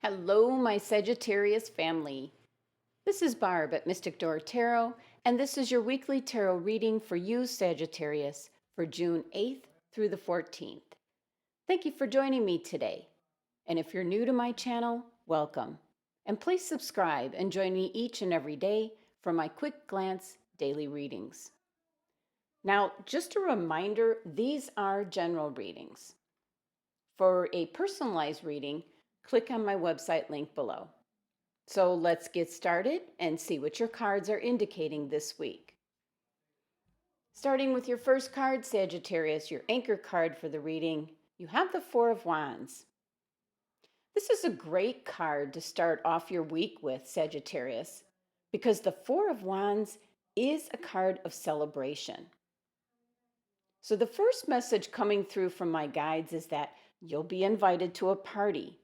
Hello, my Sagittarius family. This is Barb at Mystic Door Tarot, and this is your weekly tarot reading for you, Sagittarius, for June 8th through the 14th. Thank you for joining me today. And if you're new to my channel, welcome. And please subscribe and join me each and every day for my quick glance daily readings. Now, just a reminder, these are general readings. For a personalized reading, click on my website link below. So let's get started and see what your cards are indicating this week. Starting with your first card, Sagittarius, your anchor card for the reading, you have the Four of Wands. This is a great card to start off your week with, Sagittarius, because the Four of Wands is a card of celebration. So the first message coming through from my guides is that you'll be invited to a party.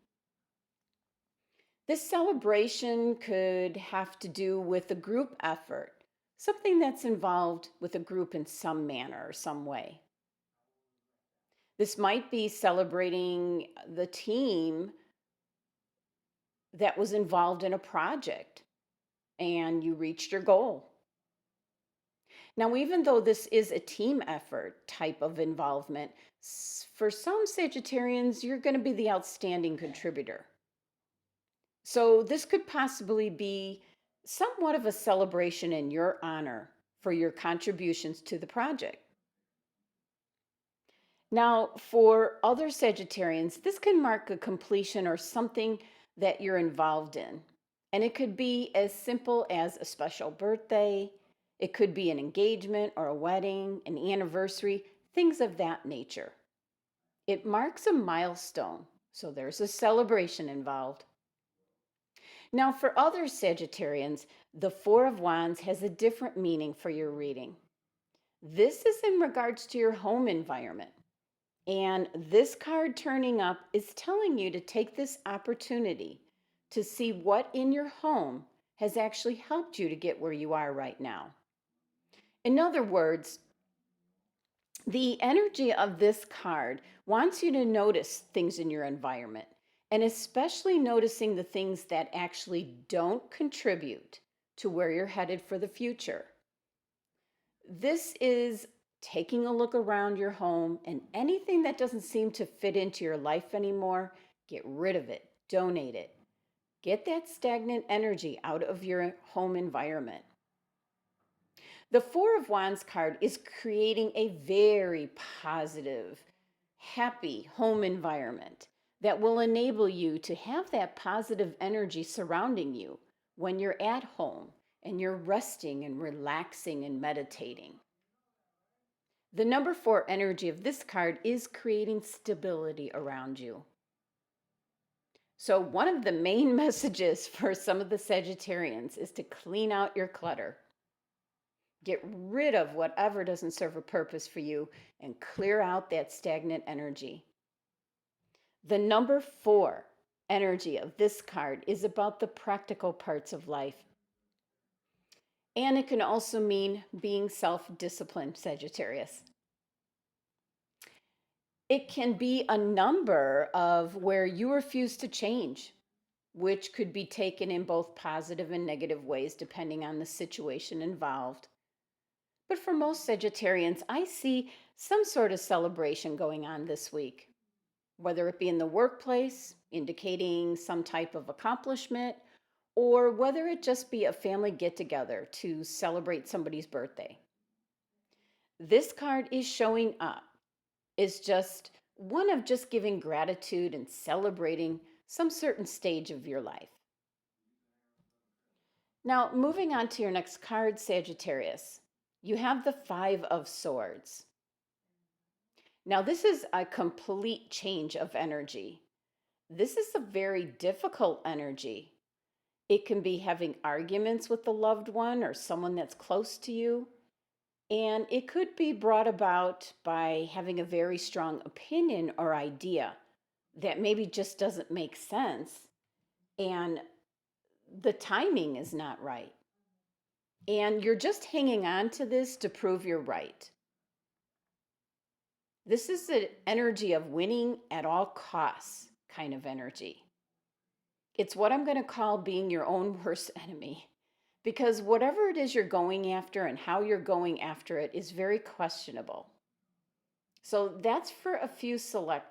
This celebration could have to do with a group effort, something that's involved with a group in some manner or some way. This might be celebrating the team that was involved in a project and you reached your goal. Now, even though this is a team effort type of involvement, for some Sagittarians, you're going to be the outstanding contributor. So this could possibly be somewhat of a celebration in your honor for your contributions to the project. Now, for other Sagittarians, this can mark a completion or something that you're involved in. And it could be as simple as a special birthday, it could be an engagement or a wedding, an anniversary, things of that nature. It marks a milestone, so there's a celebration involved. Now, for other Sagittarians, the Four of Wands has a different meaning for your reading. This is in regards to your home environment. And this card turning up is telling you to take this opportunity to see what in your home has actually helped you to get where you are right now. In other words, the energy of this card wants you to notice things in your environment, and especially noticing the things that actually don't contribute to where you're headed for the future. This is taking a look around your home, and anything that doesn't seem to fit into your life anymore, get rid of it, donate it. Get that stagnant energy out of your home environment. The Four of Wands card is creating a very positive, happy home environment that will enable you to have that positive energy surrounding you when you're at home and you're resting and relaxing and meditating. The number 4 energy of this card is creating stability around you. So one of the main messages for some of the Sagittarians is to clean out your clutter. Get rid of whatever doesn't serve a purpose for you and clear out that stagnant energy. The number 4 energy of this card is about the practical parts of life. And it can also mean being self-disciplined, Sagittarius. It can be a number of where you refuse to change, which could be taken in both positive and negative ways depending on the situation involved. But for most Sagittarians, I see some sort of celebration going on this week, whether it be in the workplace, indicating some type of accomplishment, or whether it just be a family get-together to celebrate somebody's birthday. This card is showing up is just one of just giving gratitude and celebrating some certain stage of your life. Now, moving on to your next card, Sagittarius. You have the Five of Swords. Now, this is a complete change of energy. This is a very difficult energy. It can be having arguments with the loved one or someone that's close to you. And it could be brought about by having a very strong opinion or idea that maybe just doesn't make sense. And the timing is not right. And you're just hanging on to this to prove you're right. This is an energy of winning at all costs kind of energy. It's what I'm going to call being your own worst enemy. Because whatever it is you're going after and how you're going after it is very questionable. So that's for a few select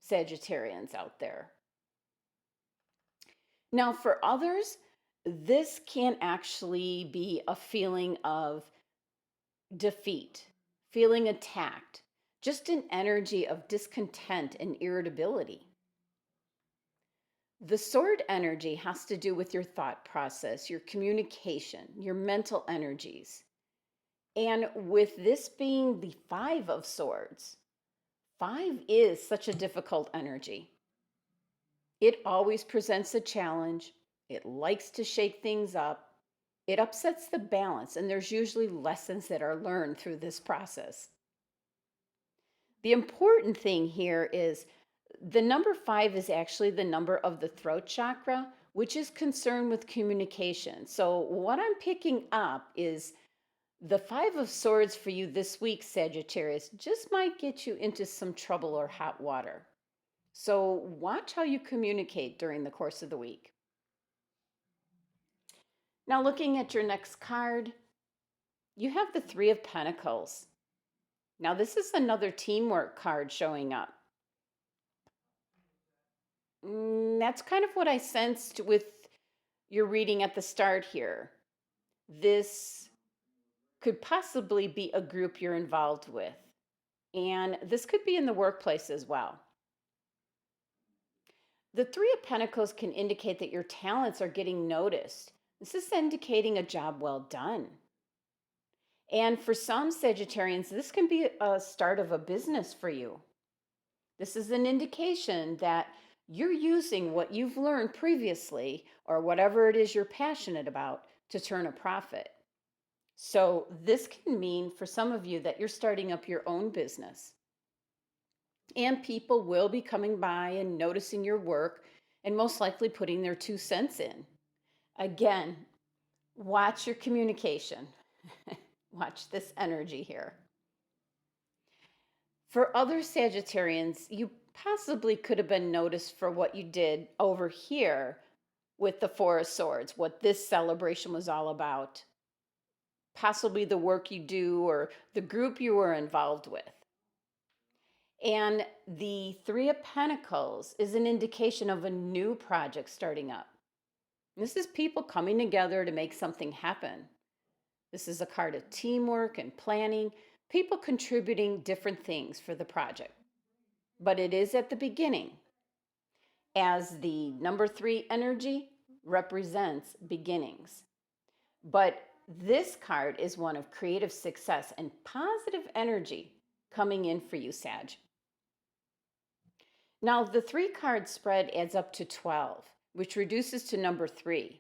Sagittarians out there. Now, for others, this can actually be a feeling of defeat, feeling attacked, just an energy of discontent and irritability. The sword energy has to do with your thought process, your communication, your mental energies. And with this being the Five of Swords, five is such a difficult energy. It always presents a challenge. It likes to shake things up. It upsets the balance, and there's usually lessons that are learned through this process. The important thing here is the number five is actually the number of the throat chakra, which is concerned with communication. So, what I'm picking up is the Five of Swords for you this week, Sagittarius, just might get you into some trouble or hot water. So, watch how you communicate during the course of the week. Now, looking at your next card, you have the Three of Pentacles. Now, this is another teamwork card showing up. That's kind of what I sensed with your reading at the start here. This could possibly be a group you're involved with, and this could be in the workplace as well. The Three of Pentacles can indicate that your talents are getting noticed. This is indicating a job well done. And for some Sagittarians, this can be a start of a business for you. This is an indication that you're using what you've learned previously or whatever it is you're passionate about to turn a profit. So this can mean for some of you that you're starting up your own business. And people will be coming by and noticing your work and most likely putting their 2 cents in. Again, watch your communication. Watch this energy here. For other Sagittarians, you possibly could have been noticed for what you did over here with the Four of Swords, what this celebration was all about. Possibly the work you do or the group you were involved with. And the Three of Pentacles is an indication of a new project starting up. This is people coming together to make something happen. This is a card of teamwork and planning, people contributing different things for the project. But it is at the beginning, as the number 3 energy represents beginnings. But this card is one of creative success and positive energy coming in for you, Sag. Now, the 3-card spread adds up to 12, which reduces to number 3.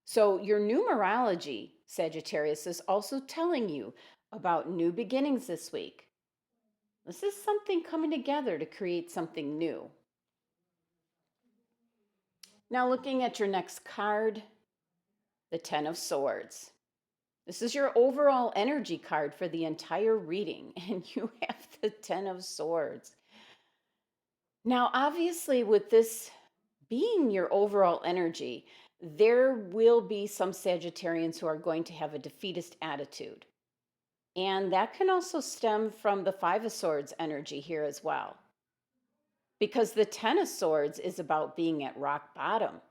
So your numerology, Sagittarius, is also telling you about new beginnings this week. This is something coming together to create something new. Now, looking at your next card, the Ten of Swords. This is your overall energy card for the entire reading, and you have the Ten of Swords. Now, obviously, with this being your overall energy, there will be some Sagittarians who are going to have a defeatist attitude. And that can also stem from the Five of Swords energy here as well. Because the Ten of Swords is about being at rock bottom,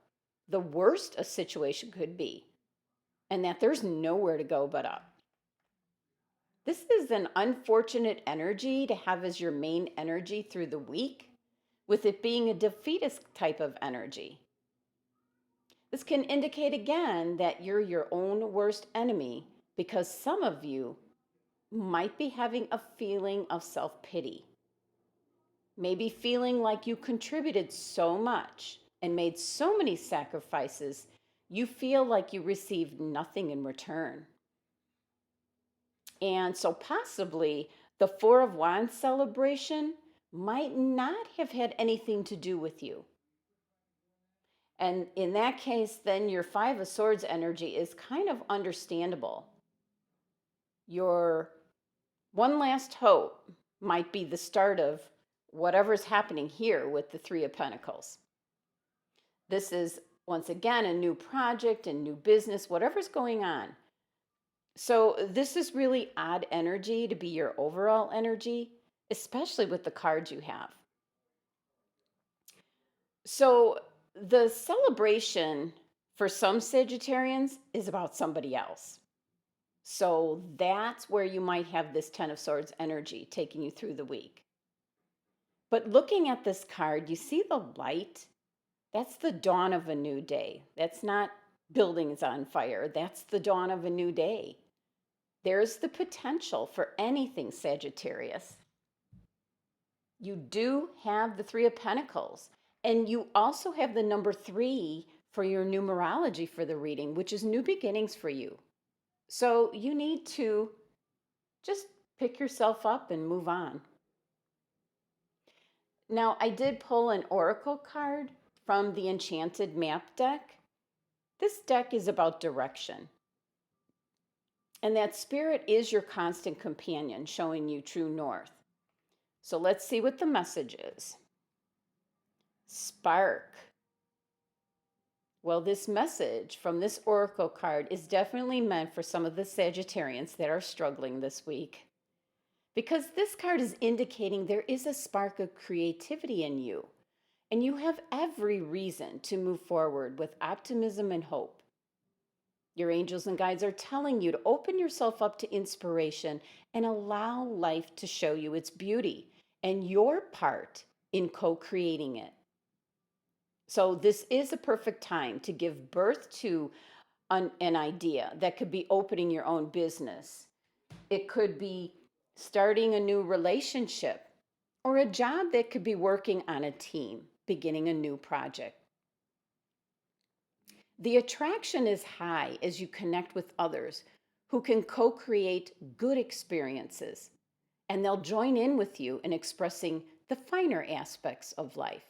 the worst a situation could be, and that there's nowhere to go but up. This is an unfortunate energy to have as your main energy through the week, with it being a defeatist type of energy. This can indicate again that you're your own worst enemy because some of you might be having a feeling of self-pity. Maybe feeling like you contributed so much and made so many sacrifices, you feel like you received nothing in return. And so possibly the Four of Wands celebration might not have had anything to do with you. And in that case, then your Five of Swords energy is kind of understandable. Your one last hope might be the start of whatever's happening here with the Three of Pentacles. This is, once again, a new project, a new business, whatever's going on. So this is really odd energy to be your overall energy, especially with the cards you have. So the celebration for some Sagittarians is about somebody else. So that's where you might have this Ten of Swords energy taking you through the week. But looking at this card, you see the light? That's the dawn of a new day. That's not buildings on fire. That's the dawn of a new day. There's the potential for anything, Sagittarius. You do have the Three of Pentacles, and you also have the number 3 for your numerology for the reading, which is new beginnings for you. So you need to just pick yourself up and move on. Now, I did pull an oracle card from the Enchanted map deck. This deck is about direction. And that spirit is your constant companion, showing you true north. So let's see what the message is. Spark. Well, this message from this oracle card is definitely meant for some of the Sagittarians that are struggling this week, because this card is indicating there is a spark of creativity in you, and you have every reason to move forward with optimism and hope. Your angels and guides are telling you to open yourself up to inspiration and allow life to show you its beauty and your part in co-creating it. So this is a perfect time to give birth to an idea that could be opening your own business. It could be starting a new relationship, or a job that could be working on a team, beginning a new project. The attraction is high as you connect with others who can co-create good experiences, and they'll join in with you in expressing the finer aspects of life.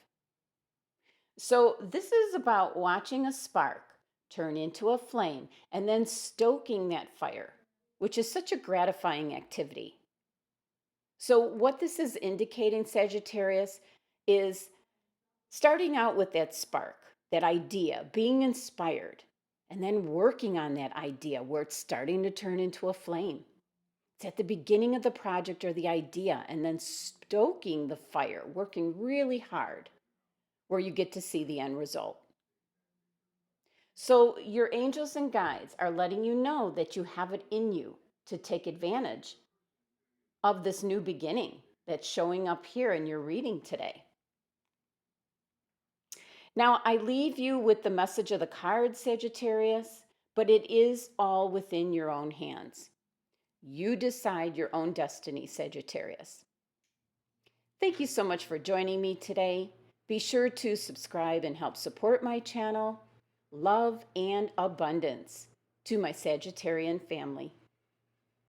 So this is about watching a spark turn into a flame and then stoking that fire, which is such a gratifying activity. So what this is indicating, Sagittarius, is starting out with that spark, that idea, being inspired, and then working on that idea where it's starting to turn into a flame. It's at the beginning of the project or the idea, and then stoking the fire, working really hard, where you get to see the end result. So your angels and guides are letting you know that you have it in you to take advantage of this new beginning that's showing up here in your reading today. Now, I leave you with the message of the card, Sagittarius, but it is all within your own hands. You decide your own destiny, Sagittarius. Thank you so much for joining me today. Be sure to subscribe and help support my channel. Love and abundance to my Sagittarian family.